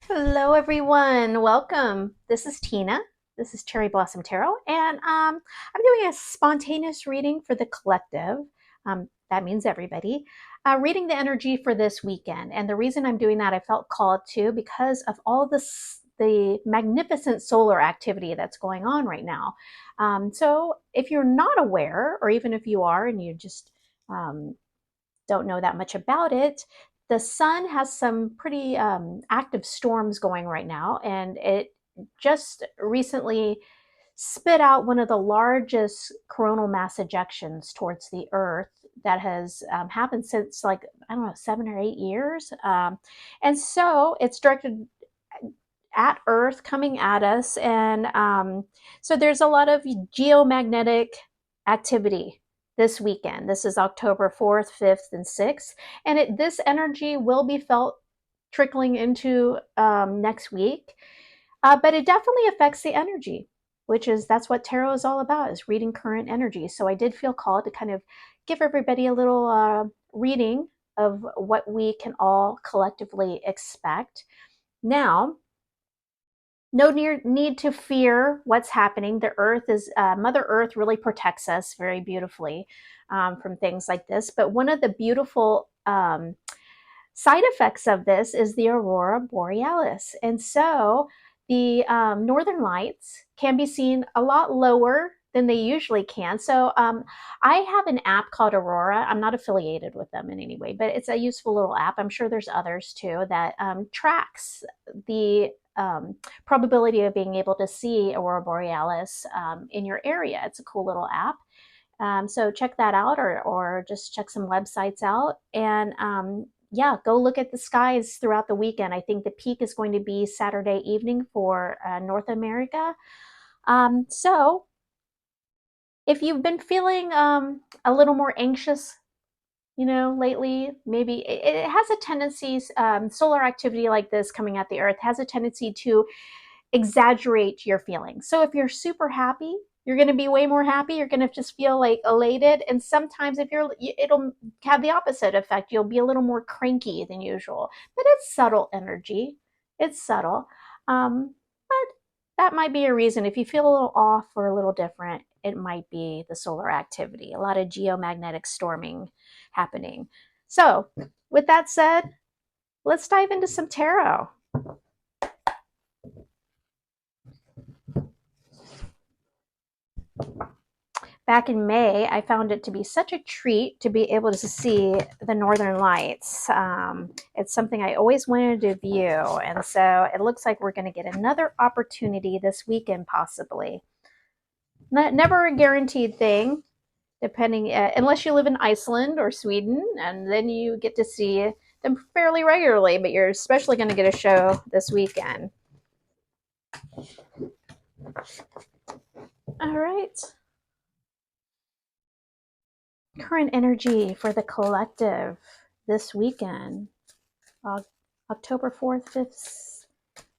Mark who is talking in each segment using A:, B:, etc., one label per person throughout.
A: Hello, everyone. Welcome. This is Tina. This is Cherry Blossom Tarot, and I'm doing a spontaneous reading for the collective. That means everybody. Reading the energy for this weekend, and the reason I'm doing that, I felt called to because of all this the magnificent solar activity that's going on right now. So, if you're not aware, or even if you are, and you just um, don't know that much about it, the sun has some pretty active storms going right now, and it just recently spit out one of the largest coronal mass ejections towards the Earth that has happened since, like, I don't know, 7 or 8 years. And so it's directed at Earth, coming at us. And so there's a lot of geomagnetic activity this weekend. This is October 4th, 5th, and 6th. And this energy will be felt trickling into next week. But it definitely affects the energy, that's what tarot is all about, is reading current energy. So I did feel called to kind of give everybody a little reading of what we can all collectively expect. Now, no need to fear what's happening. The earth is, Mother Earth really protects us very beautifully from things like this. But one of the beautiful side effects of this is the aurora borealis. And so the northern lights can be seen a lot lower than they usually can. So I have an app called Aurora. I'm not affiliated with them in any way, but it's a useful little app. I'm sure there's others too that tracks the probability of being able to see aurora borealis in your area. It's a cool little app. So check that out, or just check some websites out. And yeah, go look at the skies throughout the weekend. I think the peak is going to be Saturday evening for North America. So if you've been feeling a little more anxious, lately, maybe it has a tendency, solar activity like this coming at the Earth has a tendency to exaggerate your feelings. So if you're super happy, you're going to be way more happy. You're going to just feel like elated. And sometimes if it'll have the opposite effect. You'll be a little more cranky than usual. But it's subtle energy. It's subtle. But that might be a reason. If you feel a little off or a little different, it might be the solar activity. A lot of geomagnetic storming happening. So, with that said, let's dive into some tarot. Back in May, I found it to be such a treat to be able to see the Northern Lights. It's something I always wanted to view, and so it looks like we're going to get another opportunity this weekend, possibly. Never a guaranteed thing, depending, unless you live in Iceland or Sweden, and then you get to see them fairly regularly, but you're especially going to get a show this weekend. All right. Current energy for the collective this weekend. October 4th, 5th,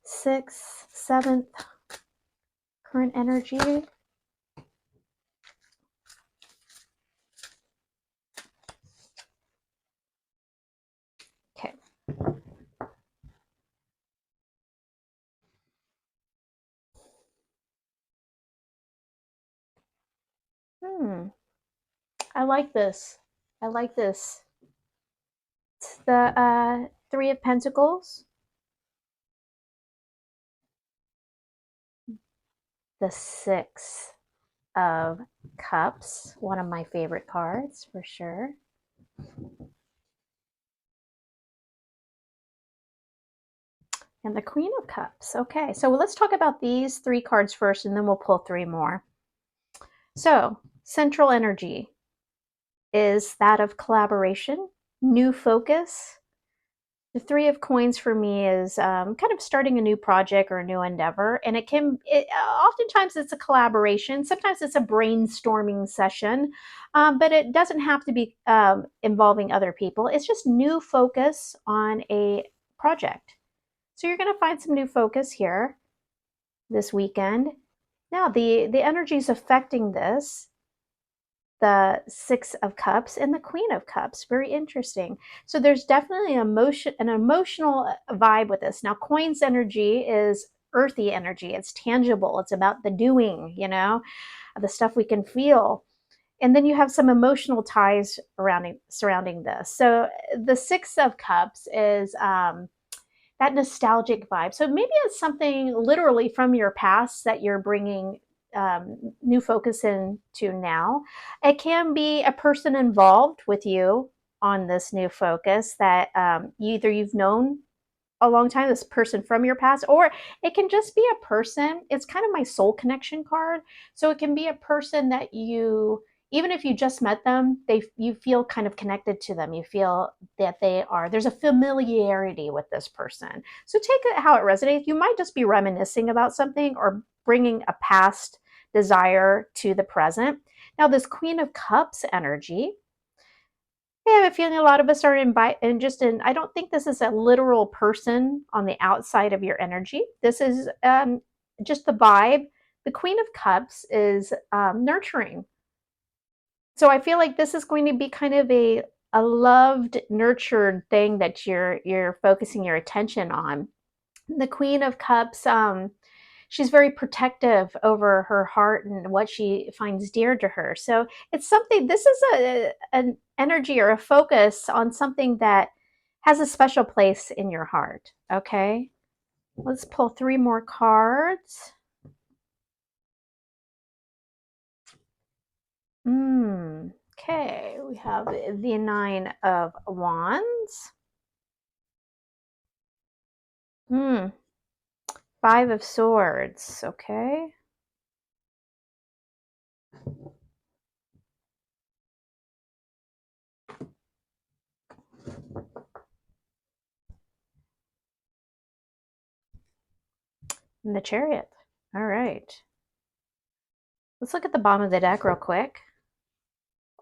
A: 6th, 7th. Current energy. Okay. Hmm. I like this. I like this. It's the Three of Pentacles, the Six of Cups, one of my favorite cards for sure. And the Queen of Cups. Okay, so let's talk about these three cards first, and then we'll pull three more. So, central energy is that of collaboration, new focus. The Three of Coins for me is kind of starting a new project or a new endeavor, and oftentimes it's a collaboration. Sometimes it's a brainstorming session, but it doesn't have to be involving other people. It's just new focus on a project. So you're going to find some new focus here this weekend. Now, the energies affecting this, the Six of Cups and the Queen of Cups. Very interesting. So there's definitely an emotional vibe with this. Now, coins energy is earthy energy. It's tangible. It's about the doing, the stuff we can feel. And then you have some emotional ties surrounding this. So the Six of Cups is that nostalgic vibe. So maybe it's something literally from your past that you're bringing new focus into now. It can be a person involved with you on this new focus that either you've known a long time, this person from your past, or it can just be a person. It's kind of my soul connection card. So it can be a person that even if you just met them, you feel kind of connected to them. You feel that there's a familiarity with this person. So take it how it resonates. You might just be reminiscing about something or bringing a past desire to the present. Now, this Queen of Cups energy, I have a feeling a lot of us are I don't think this is a literal person on the outside of your energy. This is just the vibe. The Queen of Cups is nurturing. So I feel like this is going to be kind of a loved, nurtured thing that you're focusing your attention on. The Queen of Cups, she's very protective over her heart and what she finds dear to her. So it's something, this is an energy or a focus on something that has a special place in your heart. Okay, let's pull 3 more cards. Okay, we have the 9 of Wands. 5 of Swords. Okay. And the Chariot. All right. Let's look at the bottom of the deck real quick.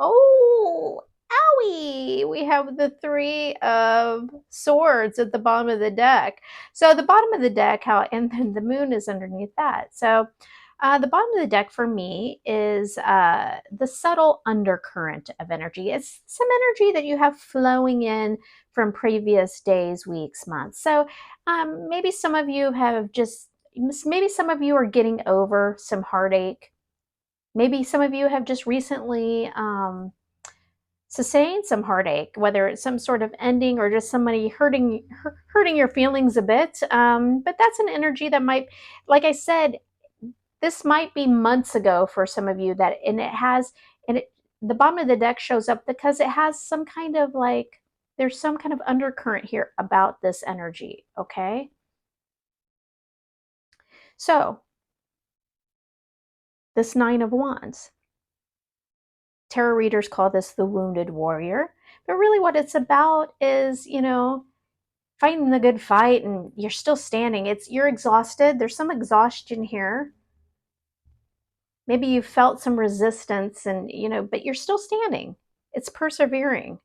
A: Oh, owie! We have the 3 of Swords at the bottom of the deck. So the bottom of the deck, and then the moon is underneath that. So the bottom of the deck for me is the subtle undercurrent of energy. It's some energy that you have flowing in from previous days, weeks, months. So maybe some of you are getting over some heartache. Maybe some of you have just recently sustained some heartache, whether it's some sort of ending or just somebody hurting your feelings a bit. But that's an energy that might, like I said, this might be months ago for some of you the bottom of the deck shows up because it has some kind of there's some kind of undercurrent here about this energy. Okay. So this 9 of Wands. Tarot readers call this the wounded warrior. But really what it's about is, fighting the good fight and you're still standing. You're exhausted. There's some exhaustion here. Maybe you felt some resistance but you're still standing. It's persevering.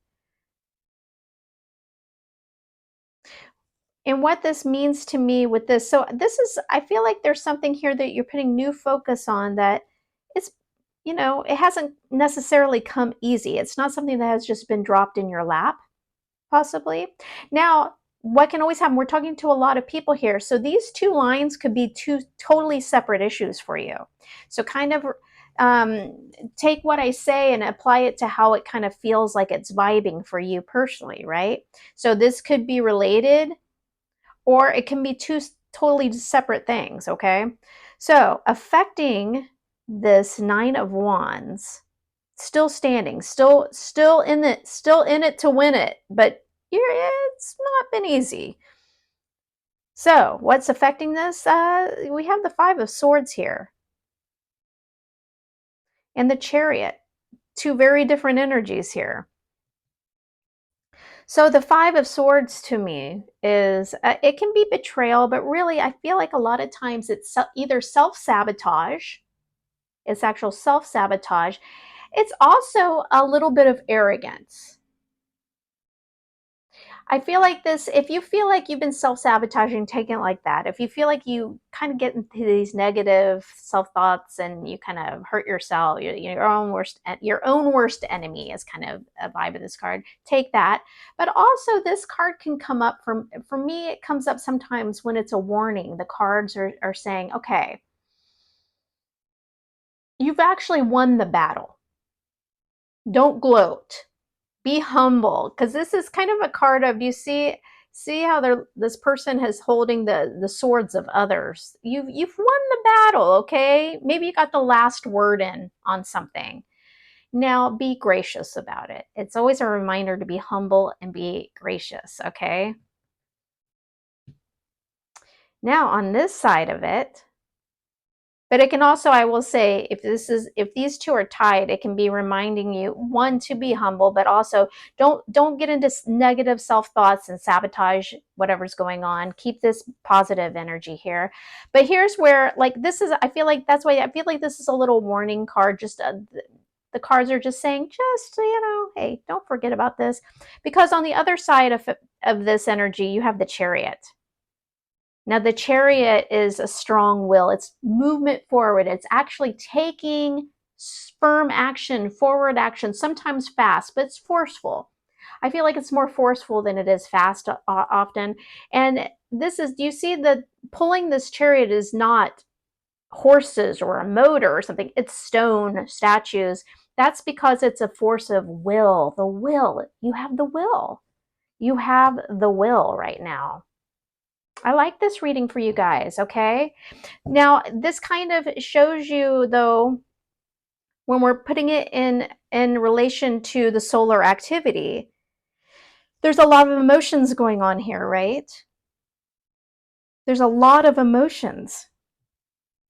A: And what this means to me with this, I feel like there's something here that you're putting new focus on that is, it hasn't necessarily come easy. It's not something that has just been dropped in your lap, possibly. Now, what can always happen, we're talking to a lot of people here. So these 2 lines could be 2 totally separate issues for you. So kind of take what I say and apply it to how it kind of feels like it's vibing for you personally, right? So this could be related, or it can be 2 totally separate things, okay? So affecting this 9 of Wands, still standing, still in it to win it, but it's not been easy. So what's affecting this? We have the 5 of Swords here and the Chariot, 2 very different energies here. So the 5 of Swords to me is, it can be betrayal, but really I feel like a lot of times it's either self-sabotage, it's actual self-sabotage. It's also a little bit of arrogance. I feel like this, if you feel like you've been self-sabotaging, take it like that. If you feel like you kind of get into these negative self-thoughts and you kind of hurt yourself, your own worst enemy is kind of a vibe of this card. Take that. But also this card can come up for me, it comes up sometimes when it's a warning. The cards are saying, okay, you've actually won the battle. Don't gloat, be humble, because this is kind of a card of, you see how this person is holding the swords of others. You've won the battle, okay? Maybe you got the last word in on something. Now be gracious about it. It's always a reminder to be humble and be gracious, okay? Now on this side of it, but it can also, I will say, if these two are tied, it can be reminding you, one, to be humble, but also don't get into negative self-thoughts and sabotage whatever's going on. Keep this positive energy here. But here's where, like, this is, I feel like that's why I feel like this is a little warning card. Just the cards are just saying, just, hey, don't forget about this. Because on the other side of this energy, you have the Chariot. Now, the Chariot is a strong will. It's movement forward. It's actually taking firm action, forward action, sometimes fast, but it's forceful. I feel like it's more forceful than it is fast often. And this is, do you see that pulling this Chariot is not horses or a motor or something? It's stone, statues. That's because it's a force of will. The will. You have the will. You have the will right now. I like this reading for you guys, okay? Now, this kind of shows you, though, when we're putting it in relation to the solar activity, there's a lot of emotions going on here, right? There's a lot of emotions.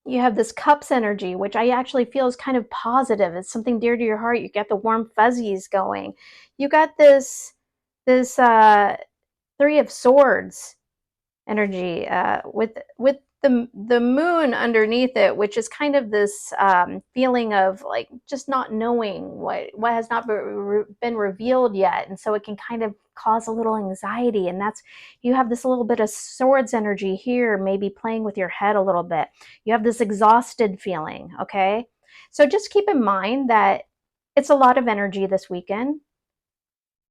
A: You have this cups energy, which I actually feel is kind of positive. It's something dear to your heart. You got the warm fuzzies going. You got this Three of Swords energy with the moon underneath it, which is kind of this feeling of like just not knowing what has not been revealed yet, and so it can kind of cause a little anxiety. And that's, you have this little bit of swords energy here, maybe playing with your head a little bit. You have this exhausted feeling, okay? So just keep in mind that it's a lot of energy this weekend,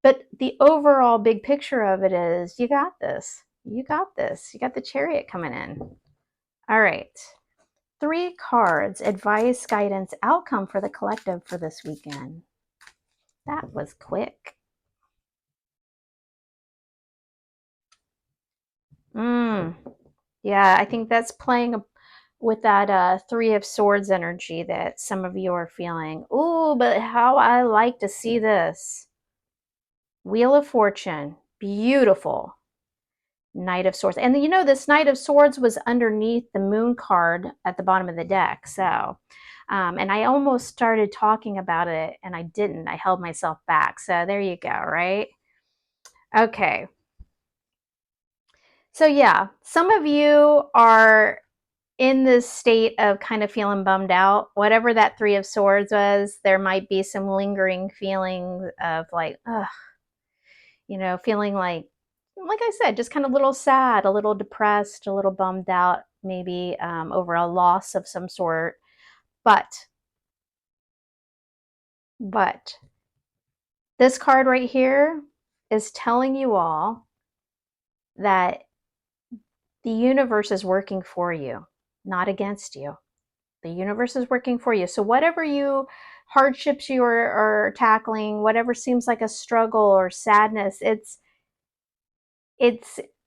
A: but the overall big picture of it is, you got this. You got this. You got the Chariot coming in. All right. 3 cards, advice, guidance, outcome for the collective for this weekend. That was quick. Yeah, I think that's playing with that 3 of Swords energy that some of you are feeling. Ooh, but how I like to see this. Wheel of Fortune. Beautiful. Knight of Swords. And this Knight of Swords was underneath the moon card at the bottom of the deck. So, and I almost started talking about it and I didn't. I held myself back. So there you go, right? Okay. So yeah, some of you are in this state of kind of feeling bummed out. Whatever that 3 of Swords was, there might be some lingering feeling of like, ugh, feeling like I said, just kind of a little sad, a little depressed, a little bummed out, maybe over a loss of some sort. But this card right here is telling you all that the universe is working for you, not against you. The universe is working for you. So whatever hardships you are tackling, whatever seems like a struggle or sadness, it's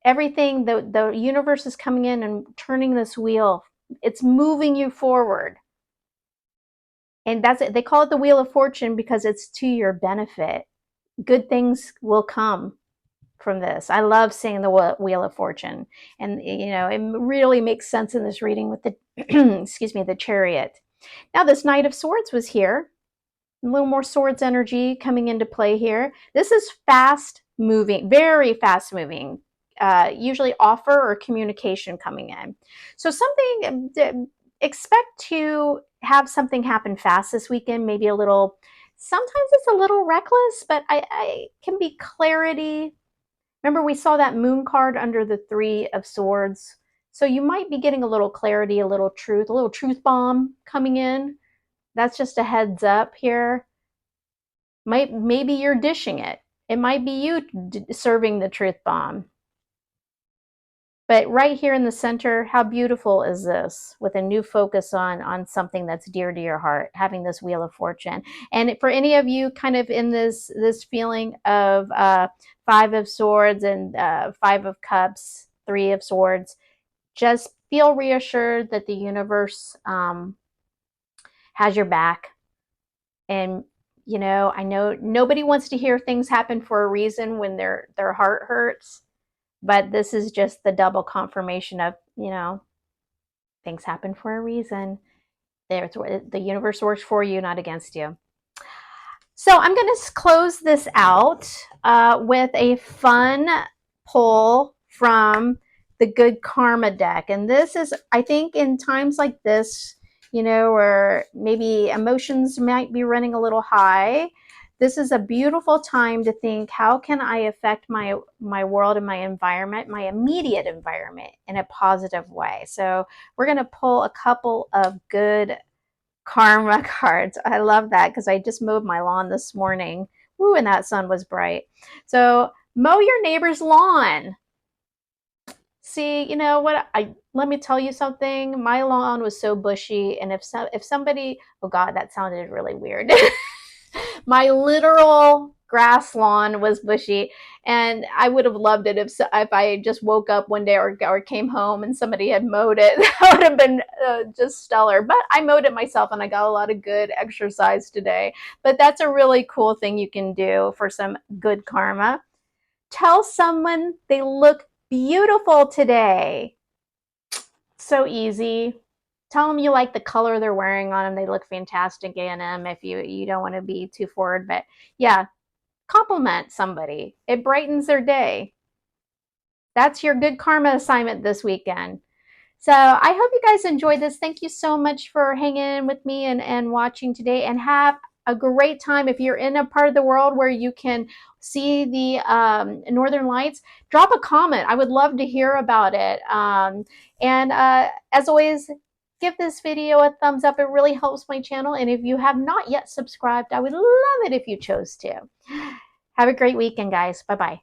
A: everything. The universe is coming in and turning this wheel. It's moving you forward. And that's it. They call it the Wheel of Fortune because it's to your benefit. Good things will come from this. I love seeing the Wheel of Fortune. And it really makes sense in this reading with the excuse me, the Chariot. Now this Knight of Swords was here. A little more swords energy coming into play here. This is fast moving, very fast moving. Usually offer or communication coming in. So expect to have something happen fast this weekend, maybe sometimes it's a little reckless, but I can be clarity. Remember, we saw that moon card under the Three of Swords. So you might be getting a little clarity, a little truth bomb coming in. That's just a heads up here. Maybe you're dishing it. It might be you serving the truth bomb. But right here in the center, how beautiful is this, with a new focus on something that's dear to your heart, having this Wheel of Fortune. And for any of you kind of in this feeling of Five of Swords and Five of Cups, Three of Swords, just feel reassured that the universe has your back. And I know nobody wants to hear things happen for a reason when their heart hurts, but this is just the double confirmation of, things happen for a reason. The universe works for you, not against you. So I'm going to close this out with a fun pull from the Good Karma deck. And this is, I think, in times like this, where maybe emotions might be running a little high, this is a beautiful time to think, how can I affect my world and my environment, my immediate environment, in a positive way? So we're going to pull a couple of good karma cards. I love that because I just mowed my lawn this morning. Woo, and that sun was bright. So mow your neighbor's lawn. See, you know what? Let me tell you something. My lawn was so bushy, and if somebody, oh God, that sounded really weird. My literal grass lawn was bushy, and I would have loved it if I just woke up one day or came home and somebody had mowed it. That would have been just stellar. But I mowed it myself, and I got a lot of good exercise today. But that's a really cool thing you can do for some good karma. Tell someone they look beautiful today. So easy. Tell them you like the color they're wearing on them. They look fantastic in them, if you don't want to be too forward. But yeah, compliment somebody. It brightens their day. That's your good karma assignment this weekend. So I hope you guys enjoyed this. Thank you so much for hanging with me and watching today, and have a great time. If you're in a part of the world where you can see the Northern Lights, drop a comment. I would love to hear about it. And as always, give this video a thumbs up. It really helps my channel. And if you have not yet subscribed, I would love it if you chose to. Have a great weekend, guys. Bye-bye.